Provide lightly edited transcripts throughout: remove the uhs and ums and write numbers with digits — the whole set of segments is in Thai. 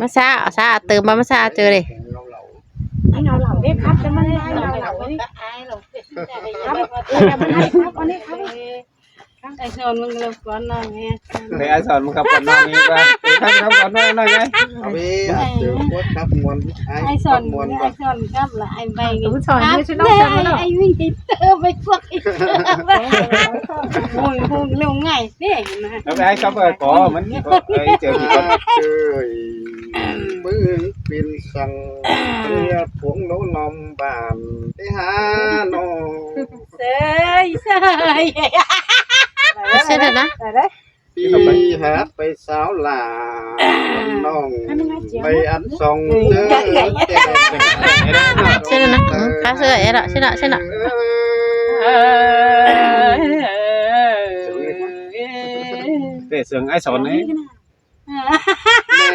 มาซาซาเติมมาซาเจอเลยให้เราเหล่าเด็กครับจะมันให้เราเหล่านี่ครับมันให้ครับอันนี้ครับไอ้ชนมึงเริ่มก่อนน้องเนี่ยเลยไอ้สอนมึงขับก่อนน้องนี้ก็ขับก่อนน้องไงเอาไปเจอโคตรครับมวนไอ้ชนครับละไอ้ใบเงี้ยไอ้วิ่งติดเติมไปพวกอีกมึงเร็วง่ายเนี่ยนะแล้วไอ้ขับก่อมันเจอกี่คนเจอมือเป็นสังเรียผงโน้นมบานไปหาน้องเซ่เซ่เสร็จแล้วนะปีหาไปสาวหลาน้องไปอันซองเจอเสร็จแล้วนะข้าเสื้อเอ๋ละเสร็จละเตะเสืองไอ้สอนนี่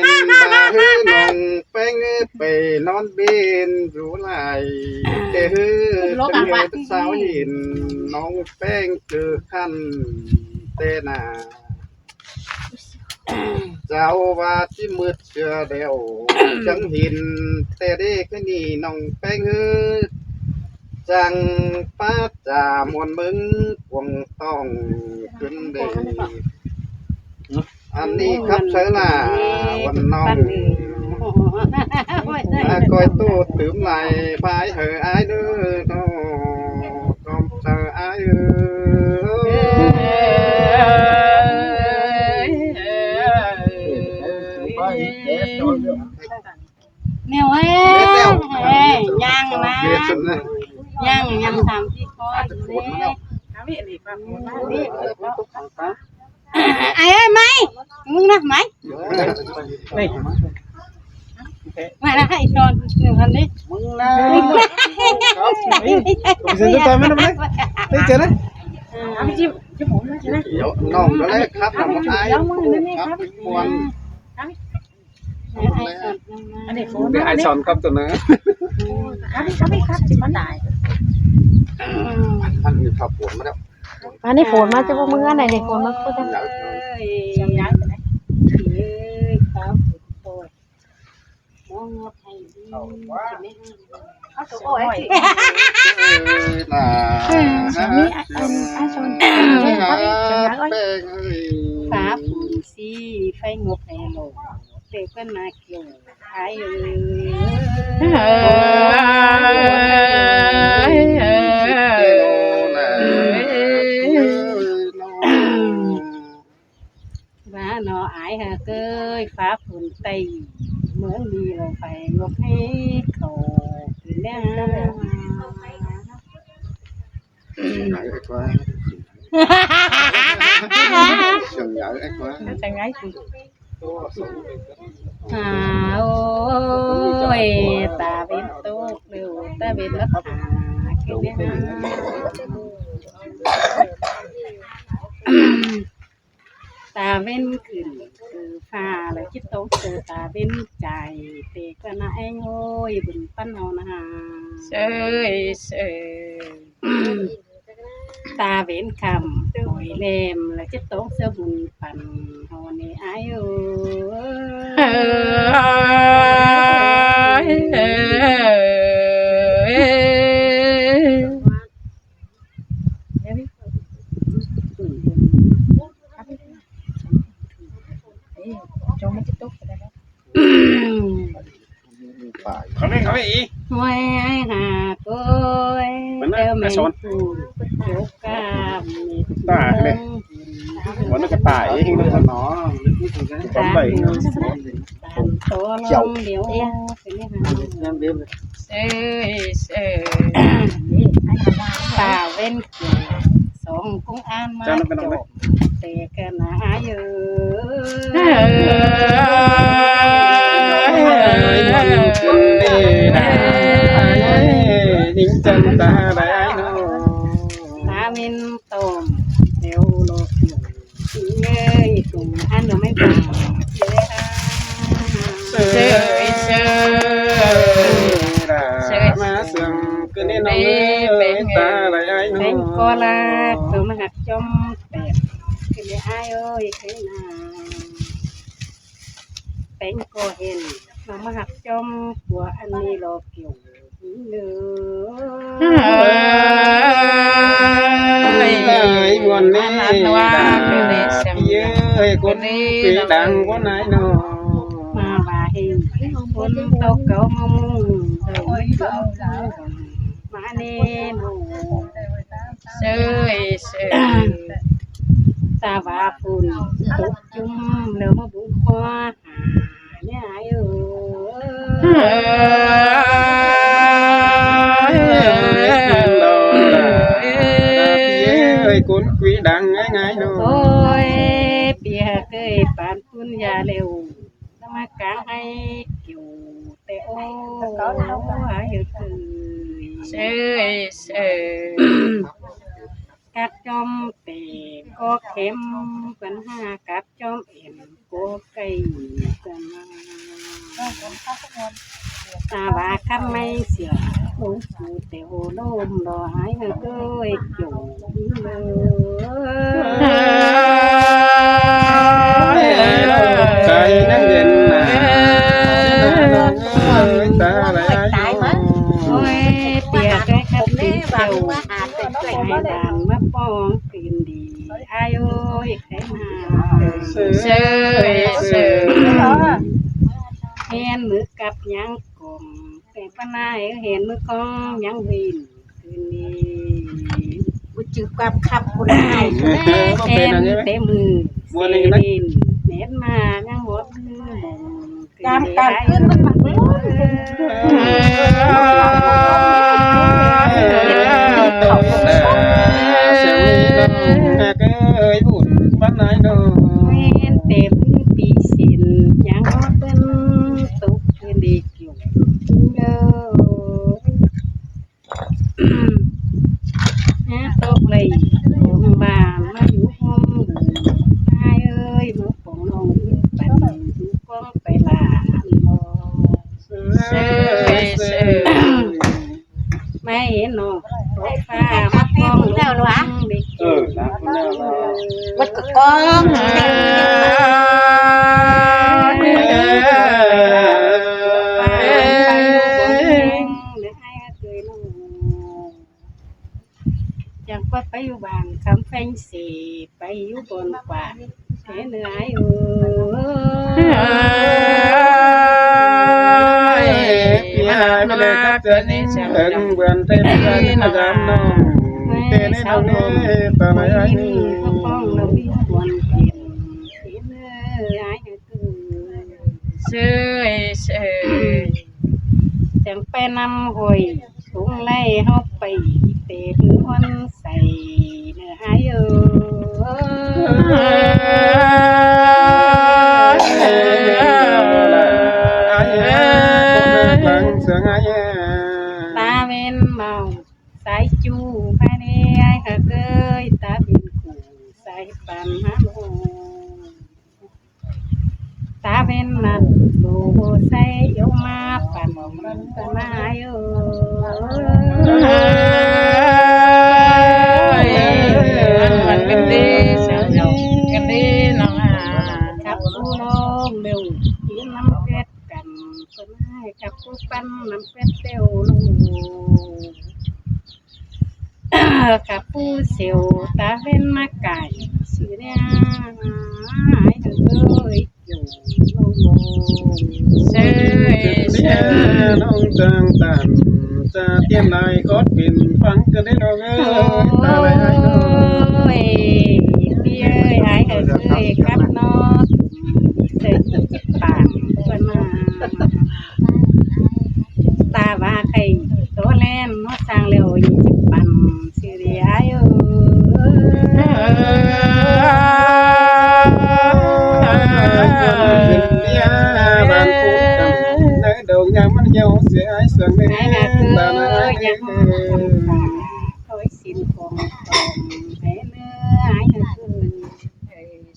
เล่นมาเฮ้น้องไปไปนอนเบนอยู่ไหลเด้อจังเงินสาวหินน้องแป้งเจอขั้นเตนาเจ้าว่าที่มืดเชื่อเดียวจังหินแต่เด็กนี่น้องแป้งเฮ้จังป้าจ่ามวนมึงคงต้องขึ้นเดอันนี้ครับเชล่าวันน้องคอยตู้ตื่มไหลบายเหอไอ้เด้อน้องกอมเธอไอ้แนวเฮ้ย่างนะย่างสามที่คอยไอ้ไหมมึงนะไหมมาแล้วให้ชนหนึ่งคันนี้มึงนะเจอตัวมันไหมเจอไหมพี่จิ๊บผมนะใช่ไหมน้องก็เลยครับน้องไอ้ครับมวนอันนี้โฟนไอ้สอนครับตัวนั้นครับจิมันตายอันนี้ขับปวดมาแล้วอันนี้ฝนมาจะว่ามึงอันไหนเนี่ยฝนมาก็จะช่างยักษ์นะครับโอ้ยมองไทยดีเขาตัวโอ้ยน่ามีอาชนฟ้าผูสีไฟงบแห่โลเด็กก็นาเกี่ยวไอ้ว่าหนอไอ้ฮะเกยฟ้าฝนตีเหมือนมีเราไปงบให้เขากินแล้วchẳng nhớ ấy quá chẳng ấy ôi ta bên tốt đều ta bên lớp cái ta bên cứ pha là chiếc tốt từ ta bên chạy thì cái này anh ơi bình phân nào nè chơi ta bên cầm hồi lem là chiếc tốt sơ bùn phần hồi này ai cho mấy chiếc tốt vào đây không biết ý ngoài hà tôi theo mình chỗ cam tả đây muốn nó cái tả ấy hình như nó tả bảy to lông điệu tả bên sống cũng an mà để cái nào nhìn chân ta đấy ta bên tôm theo lột ơi cùng ăn được mấy bà má sườn cứ nên nó ta lại ai nó đánh co la từ mà hạt trong đẹp cái này ai ơi thế nào แต่งก็เห็นมาหักจอมหัวอันนี้รอเกี่ยวเนื้อ ơi buồn điเย้ยคนนี้ดังคนไหนเนาะ มาว่าเห็นคนตกเก่ามามุ่งมาเน่หนู sơi sơi ตาว่าฝุ่นตกจุ่มเนื้อมาบุกคอหาเนี่ยเอơi cuốn quý đằng ngay ngay โอ้ nó ยเปียเคยปานคุณยาเร็วแล้วมากางให้เกี่ยวแต่โอ้หายเคย sơi sơi กัดจอมเตะก็เข็มปัญหากัดจอมเอ็มก็ไก่กันตาว่าคำไม่เสียหลงสูเตโอลมรอหายเกยอยู่เลย ใจนั่งเย็นนะta lại โอ้ยเปียกได้ครับตีเจ้าให้ดานมาป้องกินดีอายโอ้ยใครมา sơi sơi เห็นมือกับยังกลมแต่ปนายเห็นมือกองยังวินคืนนี้บุจือกับขับบุได้เห็นเต็มมือเสียดินเน็ตมายังหมดมือมงกามการขึ้นมันบักเลยơi buồn bắt nãy đâu เห็นเต็มปีสินยังหมดเป็นตกคืนดีเกี่ยวเด้อตกเลยบ้านมาอยู่ห้องตายเอ้ยมือปองลงปันอยู่กองไปลา sơi sơi ไม่เห็นหนอรถฟ้ามาพองแล้วหรอ đang con nào วัดกะกอง จังว่าไปอยู่บ้านคำแฟงสีไปอยู่บนกว่าเห็นเหนื่อยเอ้ย hai mươi lẻ các chân tận vườn thêm ra dám non tên ấy đâu nè ta nói ai มีก็ป้องเราวิ่งวนเปลี่ยนเห็นเหนื่อยคือ sơi sơi จังไปนำหอยสูงไล่เฮาไปเตะคือวันใส่เนื้อหายตาเว้นเมาสายจูภายในไอ้ก็เคยตาเป็นกูสายปันหาโลตาเว้นนั่นโลใส่โยมาปันตะนายมันกันดีเสียงกันดีน้องอ่ะ กับผู้น้องเร็วกินน้ำเป็ดกันก็ได้กับผู้ปั้นน้ำเป็ดเตียวลูกับผู้เสียวตาเว้นมาไก่สีเนี่ยหายเอ้ยอยู่โล sơi sơi nông trang tàn cha tiên này có pin phăng cái đấy đâu nghe โอ้ ta lại ai đâu ยพี่เอ้ยหายเอ้ยครับเนาะเสร็จปากเพิ่นมาตาว่าใครตัวแล่นเนาะสร้างเร็ว20 ปันสิได้หายbạn phụ cầm nơi đầu nhà mắt nhau sẽ ai sướng lên หายก็คือ ta nói ยัง ai เขาไว้สินของให้เนื้อหายก็คือ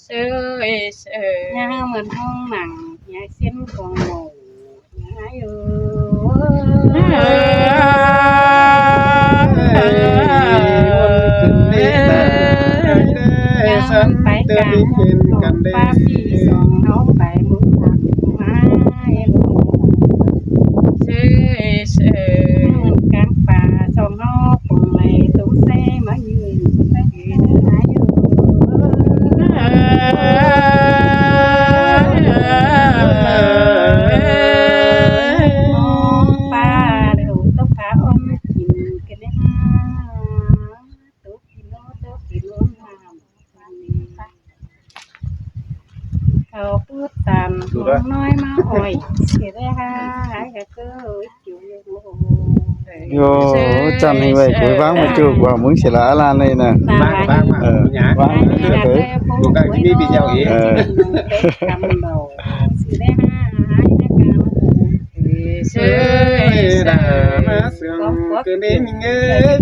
sơi sơi ยังเหมือนห้องหนังยายเส้นของหมูหายยังไปกันป้าพี่สองเขาไปมุกมา นน้อยมาอ่อยเสียได้ค่ะหายก็kiểu Yo chăn hình vậy cuối vắng mà chụp vào muốn chỉ là lan này nè. Vang mà nhá. Vang Cái mi bị nhau ý. Sơi đã mà sương cứ đến mình ơi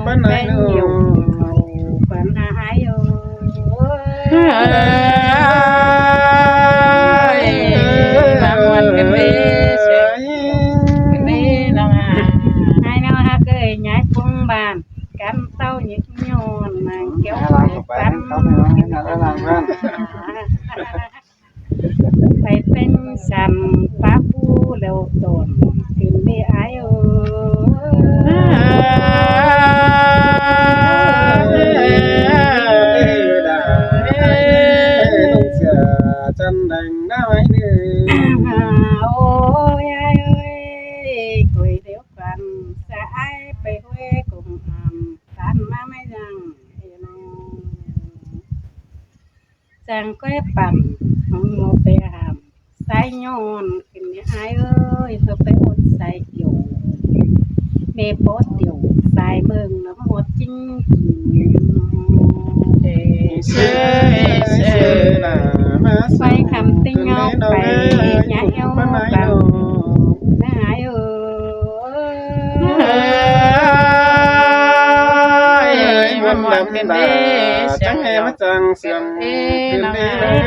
bắt nói nhiều còn ai làm quan cái bê cái bê là hai nào ha cười nhái cung bàn cắn tao nhức nhon mà kéo cắn phải tên sầm phá phu lều tổn tìm đi ai chân đành nói nữa ôi ai ơi tuổi đéo cần sẽ ai về quê cùng tan má mấy rằng rằng quê bằng không một bè hàm sai nhon cái ai ơi tôi phải ôn sai kiểu mẹ bố tiểu sai mừng nó một chính phải cầm tinh ngọc phải nhã yêu bằng ai ơi vẫn đắm đà chẳng hề mất chẳng sương cứ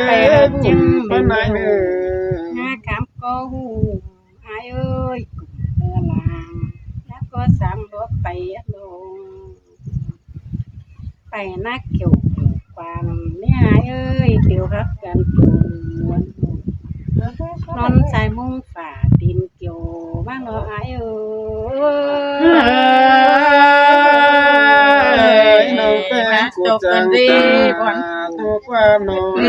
phải chim bên ai nữa nga cảm cô ai ơi cùng làng đã có sáng đốt bay luôn bay nát kiểu quan ai ơi tiểu rất gần buồn non dài mông phả tin kiểu mang nó ai ơi nông phê cuộc chẳng ta thu qua nồi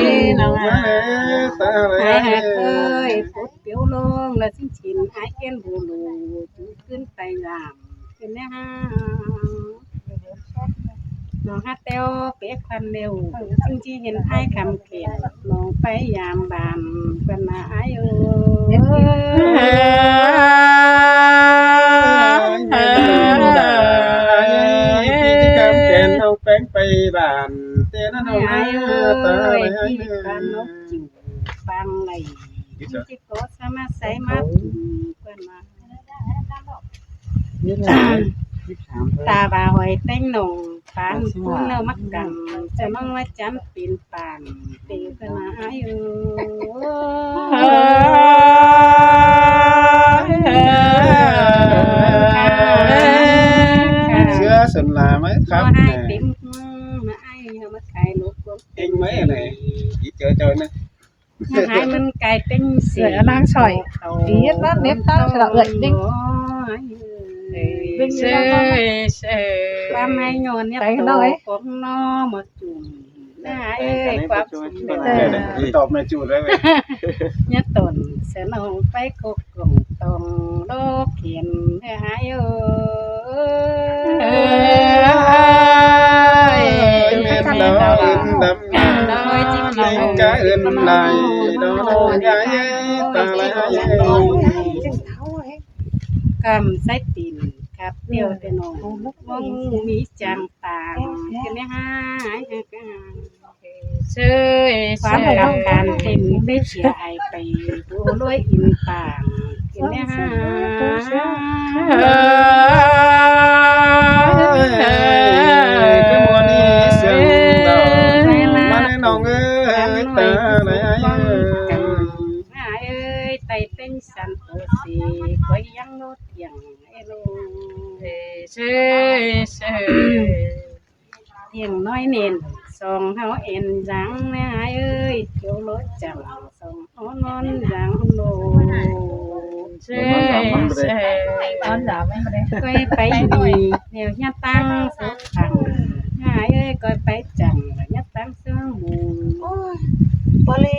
ta ai ơi phút tiểu luôn là xin chín ai khen bù lù chúขึ้นไปlàm cái này haน้องฮัตเตลเป๊กควันเร็วจริงๆเห็นไอ้คำเขียนน้องไปยามบานกันมาไอ้เอ้น้องแป้งไปบ้านเต้นน้องตาไปให้ ที่บ้านนกจิ๋วฟังเลยที่โกสมาใส่มากันมาตาบาหอยเต้งหนงปานพุ่นเนมักกันจะมั่งว่าจำปีนปานตีกันมาไอ้เเชื่อสนลาไหมครับ ให้ติ๋มมาไอ้มาไก่ลูก เองไหมอะไรเจอนะ hai mình cài tinh sữa đang sỏi tí nó nếp tao sẽ là ợt đinh ba mai nhon nhá cũng no một chùm ơi quá tọp này chủ đấy nhá tổn sẽ nấu phải cục cùng tông đô kiện hai ơi cái ơn này đó gái ta lại cầm sách tiền cặp điều tên nổ vong mỹ trang tàng cái này haiความกับการเป็นได้เชียไอไปดูรวยอินปางกินเนี่ยฮะก็มัวนี่เสียงเรามาในน้องเอ้ยตาไหนเอ้ยไตเต้นสันโตสีก็ยังโนเตียงไอ้ลูเตียงน้อยเน้นสองเฮาเอ็นจังแม่เอ้ยเกี่ยวรถจังสองเฮานอนจังโลcon giả mấy cái đấy ก้อยไปดีแนวญาตั้งสุดตังหายเอ้ยก้อยไปจังญาตั้งเสื้อหมู Bali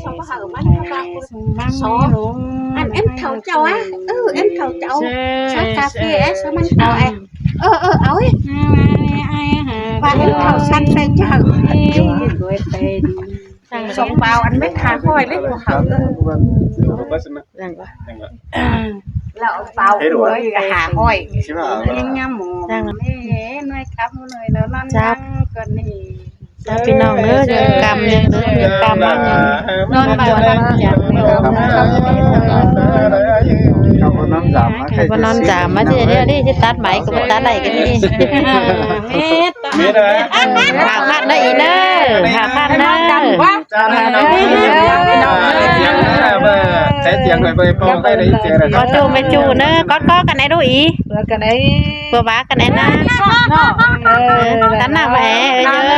sao có hở mắt ba anh em thầu cháu á em thầu cháu sao cà phê á sao mình thầu em ơi và em thầu xanh bên cho hở rồiไปดี sang สองเบาอันไม่ขาค่อยเลยพวกเขา ยังก็ แล้วเบาหัวอยู่กับหาห้อย ยังยำหมูนี่หน่วยครับเลยแล้วนั่นก่อนนี่ ถ้าพี่น้องเด้อยังกำยังกำมันยังนอนไปวันนั้นอย่างนี้ เขาบ่น้ำจามมา ก็นอนจามมาเดี๋ยวนี่สิตัดไหมก็บ่ตัดได้กันนี่ เมตรนะ หาพันได้อีเด้อหาพันเด้อ จ้านะน้องเสียงนะเบอร์ใช้เสียงหน่อยเบอร์พอได้เสียงนะ ก็จูไม่จูเด้อก็กันไหนดูอี แล้วกันไอ้ บ่ว่ากันไหนนะตันหน้าแหมเอ้ย